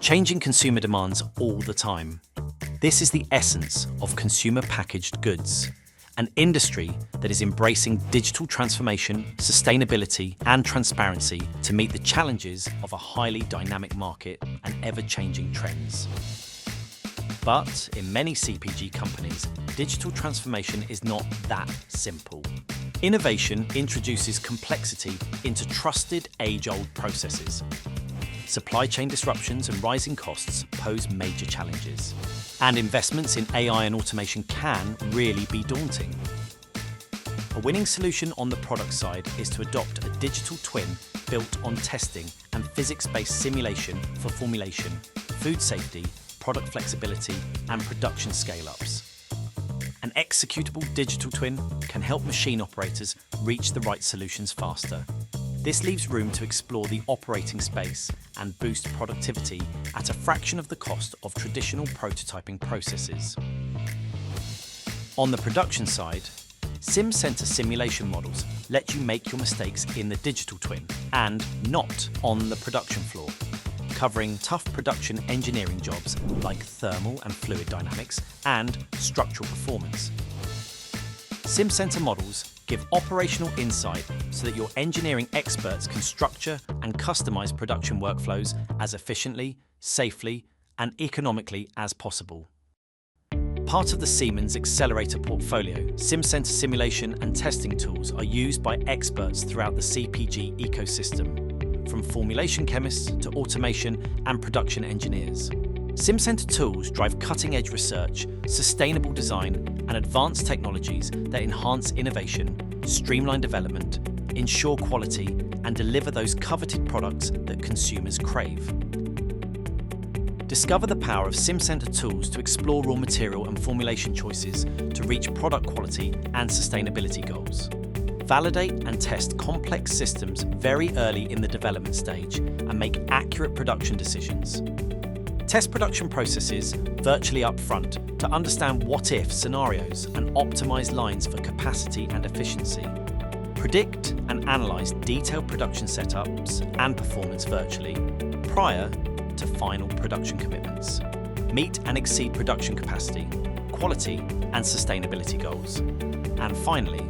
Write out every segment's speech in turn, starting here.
changing consumer demands all the time. This is the essence of consumer packaged goods, an industry that is embracing digital transformation, sustainability, and transparency to meet the challenges of a highly dynamic market and ever-changing trends. But in many CPG companies, digital transformation is not that simple. Innovation introduces complexity into trusted, age-old processes. Supply chain disruptions and rising costs pose major challenges. And investments in AI and automation can really be daunting. A winning solution on the product side is to adopt a digital twin built on testing and physics-based simulation for formulation, food safety, product flexibility, and production scale-ups. An executable digital twin can help machine operators reach the right solutions faster. This leaves room to explore the operating space and boost productivity at a fraction of the cost of traditional prototyping processes. On the production side, SimCenter simulation models let you make your mistakes in the digital twin and not on the production floor, covering tough production engineering jobs like thermal and fluid dynamics and structural performance. SimCenter models give operational insight so that your engineering experts can structure and customize production workflows as efficiently, safely, and economically as possible. Part of the Siemens Xcelerator portfolio, SimCenter simulation and testing tools are used by experts throughout the CPG ecosystem, from formulation chemists to automation and production engineers. SimCenter tools drive cutting-edge research, sustainable design, and advanced technologies that enhance innovation, streamline development, ensure quality, and deliver those coveted products that consumers crave. Discover the power of SimCenter tools to explore raw material and formulation choices to reach product quality and sustainability goals. Validate and test complex systems very early in the development stage and make accurate production decisions. Test production processes virtually upfront to understand what-if scenarios and optimize lines for capacity and efficiency. Predict and analyze detailed production setups and performance virtually prior to final production commitments. Meet and exceed production capacity, quality, and sustainability goals. And finally,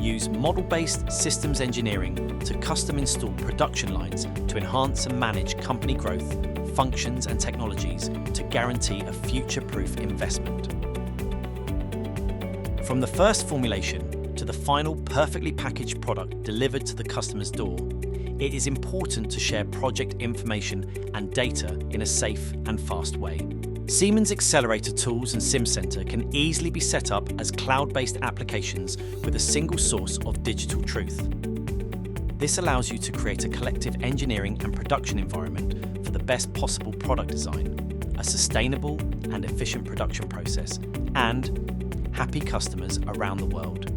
use model-based systems engineering to custom install production lines to enhance and manage company growth, functions and technologies to guarantee a future-proof investment. From the first formulation to the final perfectly packaged product delivered to the customer's door, it is important to share project information and data in a safe and fast way. Siemens Xcelerator tools and SimCenter can easily be set up as cloud-based applications with a single source of digital truth. This allows you to create a collective engineering and production environment for the best possible product design, a sustainable and efficient production process, and happy customers around the world.